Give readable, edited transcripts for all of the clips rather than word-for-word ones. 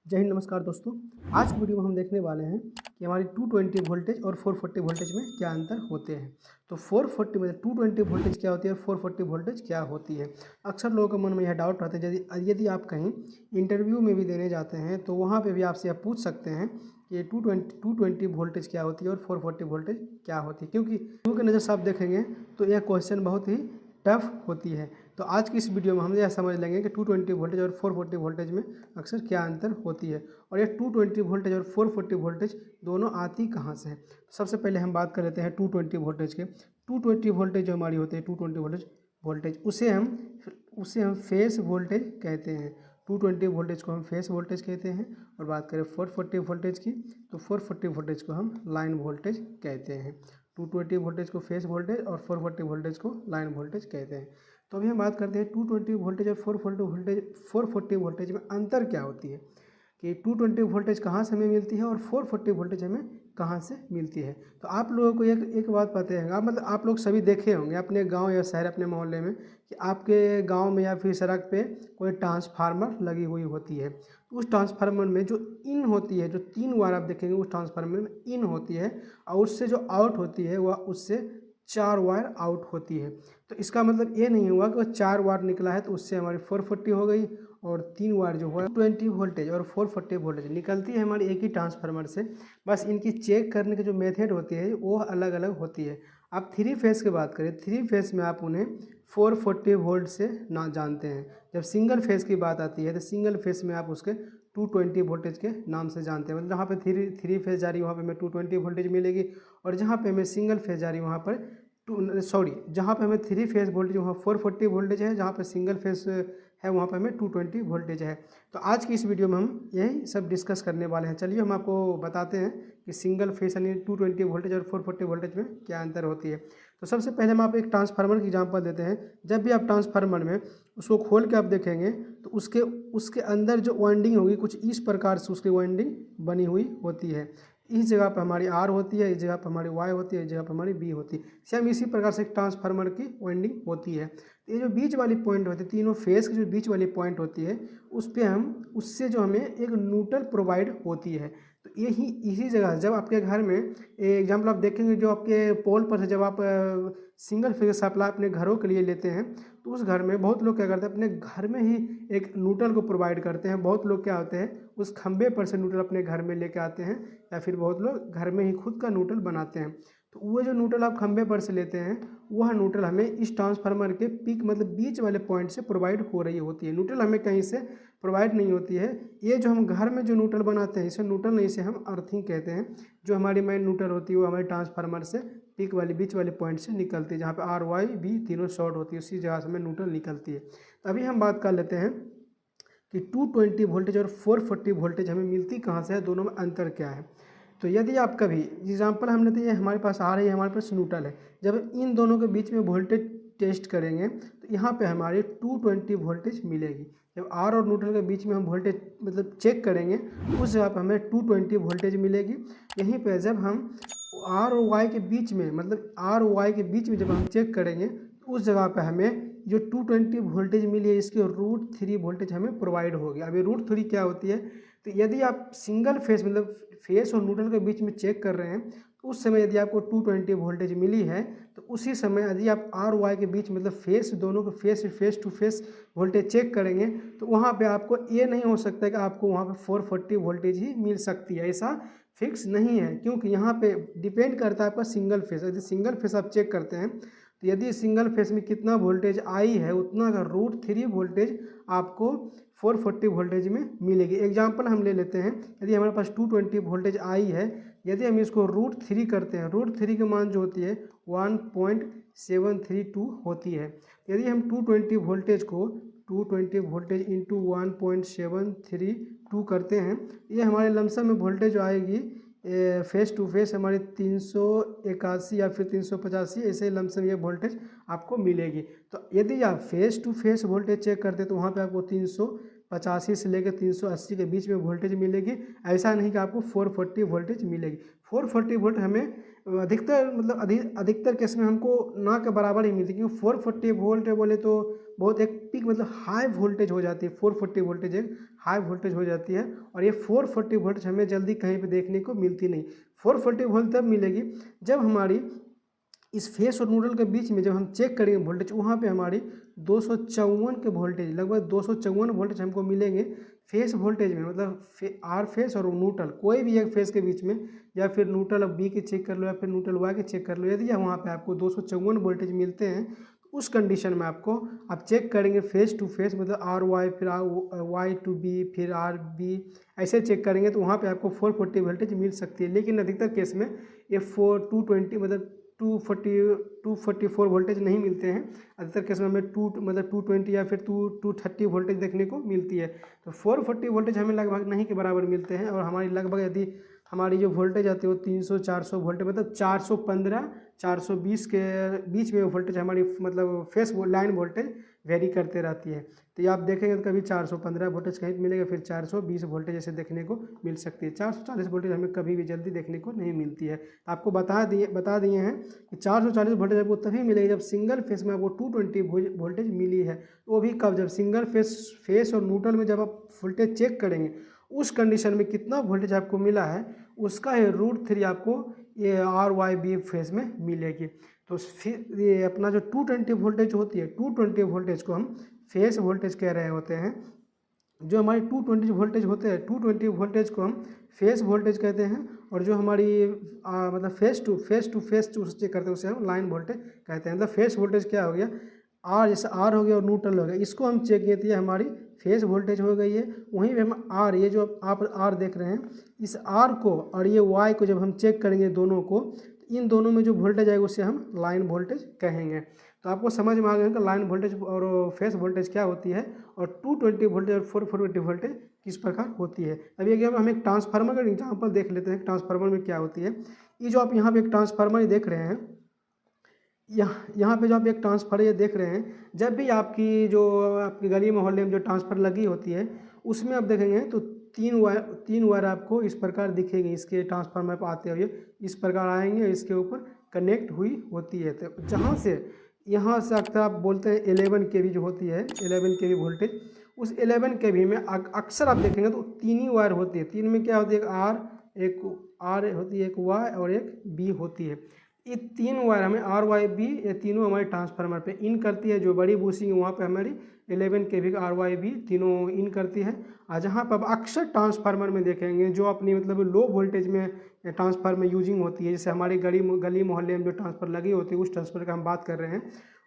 जय हिंद, नमस्कार दोस्तों। आज की वीडियो में हम देखने वाले हैं कि हमारी 220 वोल्टेज और 440 वोल्टेज में क्या अंतर होते हैं। तो 440 मतलब 220 वोल्टेज क्या होती है और 440 वोल्टेज क्या होती है। अक्सर लोगों के मन में यह डाउट रहता है। यदि आप कहीं इंटरव्यू में भी देने जाते हैं तो वहाँ पे भी आपसे आप पूछ सकते हैं कि 220 वोल्टेज क्या होती है और 440 वोल्टेज क्या होती है, क्योंकि नज़र से आप देखेंगे तो यह क्वेश्चन बहुत ही टफ होती है। तो आज की इस वीडियो में हम यह समझ लेंगे कि 220 वोल्टेज और 440 वोल्टेज में अक्सर क्या अंतर होती है और ये 220 वोल्टेज और 440 वोल्टेज दोनों आती कहाँ से है। सबसे पहले हम बात कर लेते हैं 220 वोल्टेज के। 220 वोल्टेज जो हमारी होती है 220 वोल्टेज उसे हम फेस वोल्टेज कहते हैं। 220 वोल्टेज को हम फेस वोल्टेज कहते हैं। और बात करें 440 वोल्टेज की तो 440 वोल्टेज को हम लाइन वोल्टेज कहते हैं। 220 वोल्टेज को फेस वोल्टेज और 440 वोल्टेज को लाइन वोल्टेज कहते हैं। तो अभी हम बात करते हैं 220 वोल्टेज और 440 वोल्टेज में अंतर क्या होती है कि 220 वोल्टेज कहाँ से हमें मिलती है और 440 वोल्टेज हमें कहाँ से मिलती है। तो आप लोगों को एक बात पता है, मतलब आप लोग सभी देखे होंगे अपने गांव या शहर, अपने मोहल्ले में कि आपके गांव में या फिर सड़क पे कोई ट्रांसफार्मर लगी हुई होती है। तो उस ट्रांसफार्मर में जो इन होती है, जो 3 वायर आप देखेंगे उस ट्रांसफार्मर में इन होती है और उससे जो आउट होती है वह उससे 4 वायर आउट होती है। तो इसका मतलब ये नहीं हुआ कि 4 वायर निकला है तो उससे हमारी 440 हो गई और 3 वायर जो हुआ 20 वोल्टेज और 440 वोल्टेज निकलती है हमारी एक ही ट्रांसफार्मर से। बस इनकी चेक करने की जो मेथड होती है वो अलग अलग होती है। आप 3 फेस की बात करें, 3 फेस में आप उन्हें 440 वोल्ट से ना जानते हैं। जब सिंगल फेस की बात आती है तो सिंगल फेस में आप उसके 220 वोल्टेज के नाम से जानते हैं। मतलब जहाँ पे थ्री फेस जा रही है वहाँ पे हमें 220 वोल्टेज मिलेगी और जहाँ पे हमें सिंगल फेस जा रही है वहाँ पर जहाँ पे हमें 3 फेस वोल्टेज वहाँ 440 वोल्टेज है, जहाँ पे सिंगल फेस है वहाँ पे हमें 220 वोल्टेज है। तो आज की इस वीडियो में हम यही सब डिस्कस करने वाले हैं। चलिए हम आपको बताते हैं कि सिंगल फेस यानी 220 वोल्टेज और 440 वोल्टेज में क्या अंतर होती है। तो सबसे पहले हम आप एक ट्रांसफार्मर की एग्जांपल देते हैं। जब भी आप ट्रांसफार्मर में उसको खोल के आप देखेंगे तो उसके अंदर जो वाइंडिंग होगी कुछ इस प्रकार से उसकी वाइंडिंग बनी हुई होती है। इस जगह पर हमारी आर होती है, इस जगह पर हमारी वाई होती है, इस जगह पर हमारी बी होती है। सेम इसी प्रकार से ट्रांसफार्मर की वाइंडिंग होती है। तो ये जो बीच वाली पॉइंट होती है, तीनों फेस की जो बीच वाली पॉइंट होती है उस पर उससे जो हमें एक न्यूट्रल प्रोवाइड होती है। तो यही इसी जगह जब आपके घर में एग्जाम्पल आप देखेंगे, जो आपके पोल पर से जब आप सिंगल फेस सप्लाई अपने घरों के लिए लेते हैं तो उस घर में बहुत लोग क्या करते हैं, अपने घर में ही एक न्यूट्रल को प्रोवाइड करते हैं। बहुत लोग क्या होते हैं उस खंबे पर से न्यूट्रल अपने घर में लेके आते हैं या फिर बहुत लोग घर में ही खुद का न्यूट्रल बनाते हैं। तो वो जो न्यूट्रल आप खंबे पर से लेते हैं वह न्यूट्रल हमें इस ट्रांसफार्मर के पीक मतलब बीच वाले पॉइंट से प्रोवाइड हो रही होती है। न्यूट्रल हमें कहीं से प्रोवाइड नहीं होती है। ये जो हम घर में जो न्यूट्रल बनाते हैं इसे न्यूट्रल नहीं, इसे हम अर्थिंग कहते हैं। जो हमारी मेन न्यूट्रल होती है वो हमारे ट्रांसफार्मर से पीक वाली बीच वाले पॉइंट से निकलती है, जहाँ पे आर वाई बी तीनों शॉर्ट होती है, उसी जगह से हमें न्यूट्रल निकलती है। तो अभी हम बात कर लेते हैं कि 220 वोल्टेज और 440 वोल्टेज हमें मिलती कहाँ से है, दोनों में अंतर क्या है। तो यदि आप कभी एग्जांपल हम लेते हैं, हमारे पास आ रही है, हमारे पास न्यूट्रल है, जब इन दोनों के बीच में वोल्टेज टेस्ट करेंगे तो यहाँ पे हमारी 220 वोल्टेज मिलेगी। जब आर और न्यूट्रल के बीच में हम वोल्टेज मतलब चेक करेंगे उस जगह पर हमें 220 वोल्टेज मिलेगी। यहीं पे जब हम आर और वाई के बीच में मतलब आर और वाई के बीच में जब हम चेक करेंगे तो उस जगह पे हमें जो 220 वोल्टेज मिली है इसकी √3 वोल्टेज हमें प्रोवाइड होगी। अभी √3 क्या होती है, तो यदि आप सिंगल फेस मतलब फेस और न्यूट्रल के बीच में चेक कर रहे हैं तो उस समय यदि आपको 220 वोल्टेज मिली है तो उसी समय यदि आप आर वाई के बीच मतलब फेस दोनों के phase to phase voltage check करेंगे तो वहाँ पे आपको ये नहीं हो सकता है कि आपको वहाँ पे 440 वोल्टेज ही मिल सकती है। ऐसा फिक्स नहीं है, क्योंकि यहाँ पे डिपेंड करता है आपका सिंगल फेस। यदि सिंगल फेस आप चेक करते हैं तो यदि सिंगल फेस में कितना वोल्टेज आई है उतना का √3 वोल्टेज आपको 440 वोल्टेज में मिलेगी। एग्जांपल हम ले लेते हैं, यदि हमारे पास 220 वोल्टेज आई है, यदि हम इसको √3 करते हैं, √3 की मान जो होती है 1.732 होती है। यदि हम 220 वोल्टेज को 220 वोल्टेज इंटू 1.732 करते हैं, ये हमारे लमसम में वोल्टेज जो आएगी फेस टू फेस हमारी 381 या फिर 385 ऐसे लमसम ये वोल्टेज आपको मिलेगी। तो यदि आप phase to phase voltage check करते तो वहाँ पे आपको 385 से लेकर 380 के बीच में वोल्टेज मिलेगी। ऐसा नहीं कि आपको 440 वोल्टेज मिलेगी। 440 वोल्ट हमें अधिकतर केस में हमको ना के बराबर ही मिलती है, क्योंकि 440 वोल्ट बोले तो बहुत एक पीक मतलब हाई वोल्टेज हो जाती है। 440 वोल्टेज एक हाई वोल्टेज हो जाती है। और ये 440 वोल्टेज हमें जल्दी कहीं पे देखने को मिलती नहीं। 440 वोल्ट तब मिलेगी जब हमारी इस फेस और न्यूट्रल के बीच में जब हम चेक करेंगे वोल्टेज, वहाँ पे हमारी 254 के वोल्टेज, लगभग 254 वोल्टेज हमको मिलेंगे फेस वोल्टेज में, मतलब आर फेस और न्यूट्रल कोई भी एक फेस के बीच में, या फिर न्यूट्रल अब बी के चेक कर लो या फिर न्यूट्रल वाई के चेक कर लो, यदि वहाँ पे आपको 254 वोल्टेज मिलते हैं, उस कंडीशन में आपको आप चेक करेंगे फेस टू फेस, मतलब आर वाई फिर वाई टू बी फिर आर बी, ऐसे चेक करेंगे तो वहाँ पे आपको 440 वोल्टेज मिल सकती है। लेकिन अधिकतर केस में ये 220 मतलब 244 वोल्टेज नहीं मिलते हैं। अधिकतर केस में हमें 220 या फिर 230 वोल्टेज देखने को मिलती है। तो 440 वोल्टेज हमें लगभग नहीं के बराबर मिलते हैं। और हमारी लगभग यदि हमारी जो वोल्टेज आती है वो 300-400 वोल्टेज, मतलब 415-420 के बीच में वोल्टेज हमारी मतलब फेस लाइन वोल्टेज वेरी करते रहती है। तो ये आप देखेंगे तो कभी 415 वोल्टेज कहीं मिलेगा, फिर 420 वोल्टेज ऐसे देखने को मिल सकती है। 440 वोल्टेज हमें कभी भी जल्दी देखने को नहीं मिलती है। तो आपको बता दिए हैं कि 440 वोल्टेज आपको तभी मिलेगी जब सिंगल फेस में आपको 220 वोल्टेज मिली है। वो भी कब, जब सिंगल फेस और न्यूट्रल में जब आप वोल्टेज चेक करेंगे, उस कंडीशन में कितना वोल्टेज आपको मिला है उसका ये √3 आपको ये आर वाई बी फेज में मिलेगी। तो फिर ये अपना जो 220 वोल्टेज होती है, 220 वोल्टेज को हम फेस वोल्टेज कह रहे होते हैं। जो हमारी 220 वोल्टेज होते हैं, 220 वोल्टेज को हम फेस वोल्टेज कहते हैं। और जो हमारी मतलब फेस टू फेस चेक करते हैं उसे हम लाइन वोल्टेज कहते हैं। मतलब फेस वोल्टेज क्या हो गया, आर, जैसे आर हो गया और न्यूट्रल हो गया, इसको हम चेक किए थे, हमारी फेस वोल्टेज हो गई है। वहीं पे हम आर, ये जो आप आर देख रहे हैं, इस आर को और ये वाई को जब हम चेक करेंगे दोनों को, इन दोनों में जो वोल्टेज आएगा उसे हम लाइन वोल्टेज कहेंगे। तो आपको समझ में आ गया कि लाइन वोल्टेज और फेस वोल्टेज क्या होती है, और 220 वोल्टेज और 440 वोल्टेज किस प्रकार होती है। अभी अगर हम एक ट्रांसफार्मर का एग्जाम्पल देख लेते हैं, ट्रांसफार्मर में क्या होती है। ये जो आप यहाँ पे एक ट्रांसफार्मर देख रहे हैं, यहाँ पे जो आप एक ट्रांसफर ये देख रहे हैं, जब भी आपकी जो आपकी गली मोहल्ले में जो ट्रांसफर लगी होती है, उसमें आप देखेंगे तो तीन वायर आपको इस प्रकार दिखेंगे, इसके ट्रांसफार्मर पर आते हुए इस प्रकार आएंगे, इसके ऊपर कनेक्ट हुई होती है। तो जहाँ से यहाँ से अक्सर आप बोलते हैं 11 kV जो होती है, 11 kV वोल्टेज, उस 11 kV में अक्सर आप देखेंगे तो 3 ही वायर होती है। 3 में क्या होती है, एक आर होती है, एक वाई और एक बी होती है। ये 3 वायर हमें आर वाई बी, ये तीनों हमारे ट्रांसफार्मर पे इन करती है। जो बड़ी बूसिंग है वहाँ पे हमारी 11 kV का आर वाई बी तीनों इन करती है। और जहाँ पर आप अक्सर ट्रांसफार्मर में देखेंगे जो अपनी मतलब लो वोल्टेज में ट्रांसफार्मर में यूजिंग होती है, जैसे हमारी गली मोहल्ले में जो ट्रांसफर लगी होती है, उस ट्रांसफर का हम बात कर रहे हैं।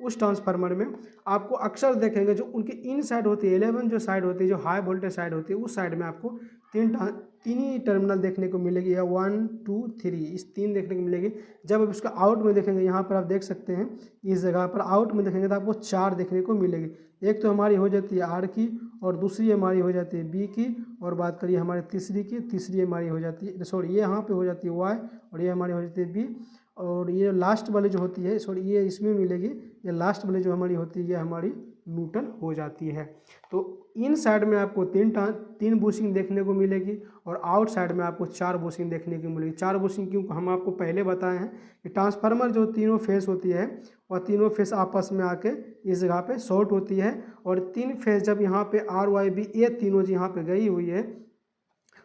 उस ट्रांसफार्मर में आपको अक्सर देखेंगे जो उनकी इन साइड होती है, 11 जो साइड होती है, जो हाई वोल्टेज साइड होती है, उस साइड में आपको तीन ही टर्मिनल देखने को मिलेगी, या 1 2 3, इस 3 देखने को मिलेगी। जब आप उसका आउट में देखेंगे, यहाँ पर आप देख सकते हैं, इस जगह पर आउट में देखेंगे तो आपको 4 देखने को मिलेगी। एक तो हमारी हो जाती है आर की, और दूसरी हमारी हो जाती है बी की, और बात करिए हमारे तीसरी हमारी हो जाती है, सॉरी ये यहाँ पे हो जाती है वाई, और ये हमारी हो जाती है बी, और ये लास्ट वाली जो होती है, सॉरी ये इसमें मिलेगी, ये लास्ट वाली जो हमारी होती है ये हमारी न्यूट्रल हो जाती है। तो इन साइड में आपको तीन बूसिंग देखने को मिलेगी, और आउट साइड में आपको 4 बूसिंग देखने को मिलेगी। 4 बूसिंग क्यों, हम आपको पहले बताए हैं कि ट्रांसफार्मर जो तीनों फेस होती है, वह तीनों फेस आपस में आके इस जगह पे शॉर्ट होती है, और 3 फेस जब यहाँ पे आर वाई बी ये तीनों यहाँ पे गई हुई है,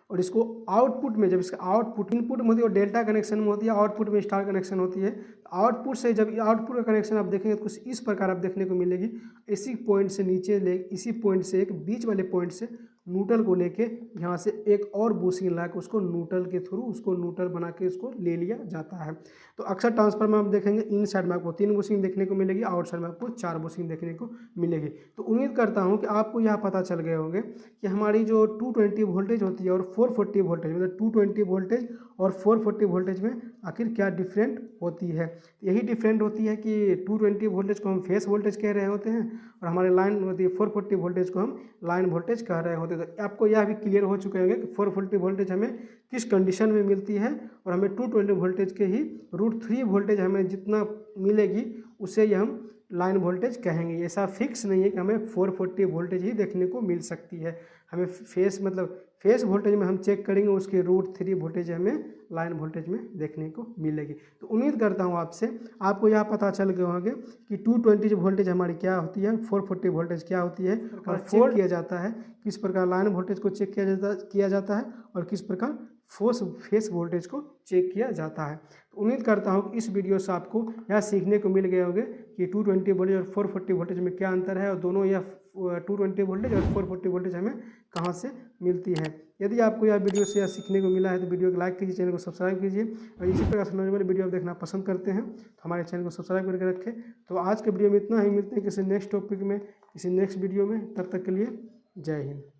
और इसको आउटपुट में जब इसका आउटपुट, इनपुट में होती है और डेल्टा कनेक्शन में होती है, आउटपुट में स्टार कनेक्शन होती है। आउटपुट से जब आउटपुट का कनेक्शन आप देखेंगे तो कुछ इस प्रकार आप देखने को मिलेगी। इसी पॉइंट से नीचे इसी पॉइंट से एक बीच वाले पॉइंट से न्यूट्रल को लेके यहाँ से एक और बूसिंग ला के उसको न्यूट्रल के थ्रू उसको न्यूट्रल बना के उसको ले लिया जाता है। तो अक्सर ट्रांसफार्मर आप देखेंगे इन साइड में आपको 3 बूसिंग देखने को मिलेगी, आउट साइड में आपको 4 बूसिंग देखने को मिलेगी। तो उम्मीद करता हूँ कि आपको यह पता चल गए होंगे कि हमारी जो 220 वोल्टेज होती है और 440 वोल्टेज, मतलब 220 वोल्टेज और 440 वोल्टेज में आखिर क्या डिफरेंट होती है। यही डिफरेंट होती है कि 220 वोल्टेज को हम फेस वोल्टेज कह रहे होते हैं, और हमारे लाइन होती है 440 वोल्टेज को हम लाइन वोल्टेज कह रहे होते हैं। तो आपको यह भी क्लियर हो चुके होंगे कि 440 वोल्टेज हमें किस कंडीशन में मिलती है, और हमें 220 वोल्टेज के ही √3 वोल्टेज हमें जितना मिलेगी उसे ही हम लाइन वोल्टेज कहेंगे। ऐसा फिक्स नहीं है कि हमें 440 वोल्टेज ही देखने को मिल सकती है। हमें फेस मतलब फेस वोल्टेज में हम चेक करेंगे उसकी √3 वोल्टेज हमें लाइन वोल्टेज में देखने को मिलेगी। तो उम्मीद करता हूँ आपको यह पता चल गए होंगे कि 220 वोल्टेज हमारी क्या होती है, 440 वोल्टेज क्या होती है और चेक किया जाता है, किस प्रकार लाइन वोल्टेज को चेक किया जाता है और किस प्रकार फेस वोल्टेज को चेक किया जाता है। तो उम्मीद करता हूँ कि इस वीडियो से आपको यह सीखने को मिल गए होंगे कि 220 वोल्टेज और 440 वोल्टेज में क्या अंतर है और दोनों यह 220 वोल्टेज और 440 वोल्टेज हमें कहाँ से मिलती है। यदि आपको यह वीडियो से यह सीखने को मिला है तो वीडियो को लाइक कीजिए, चैनल को सब्सक्राइब कीजिए और इसी प्रकार से नॉलेजेबल वीडियो आप देखना पसंद करते हैं तो हमारे चैनल को सब्सक्राइब करके रखें। तो आज के वीडियो में इतना ही, मिलते हैं किसी नेक्स्ट टॉपिक में, किसी नेक्स्ट वीडियो में। तब तक के लिए जय हिंद।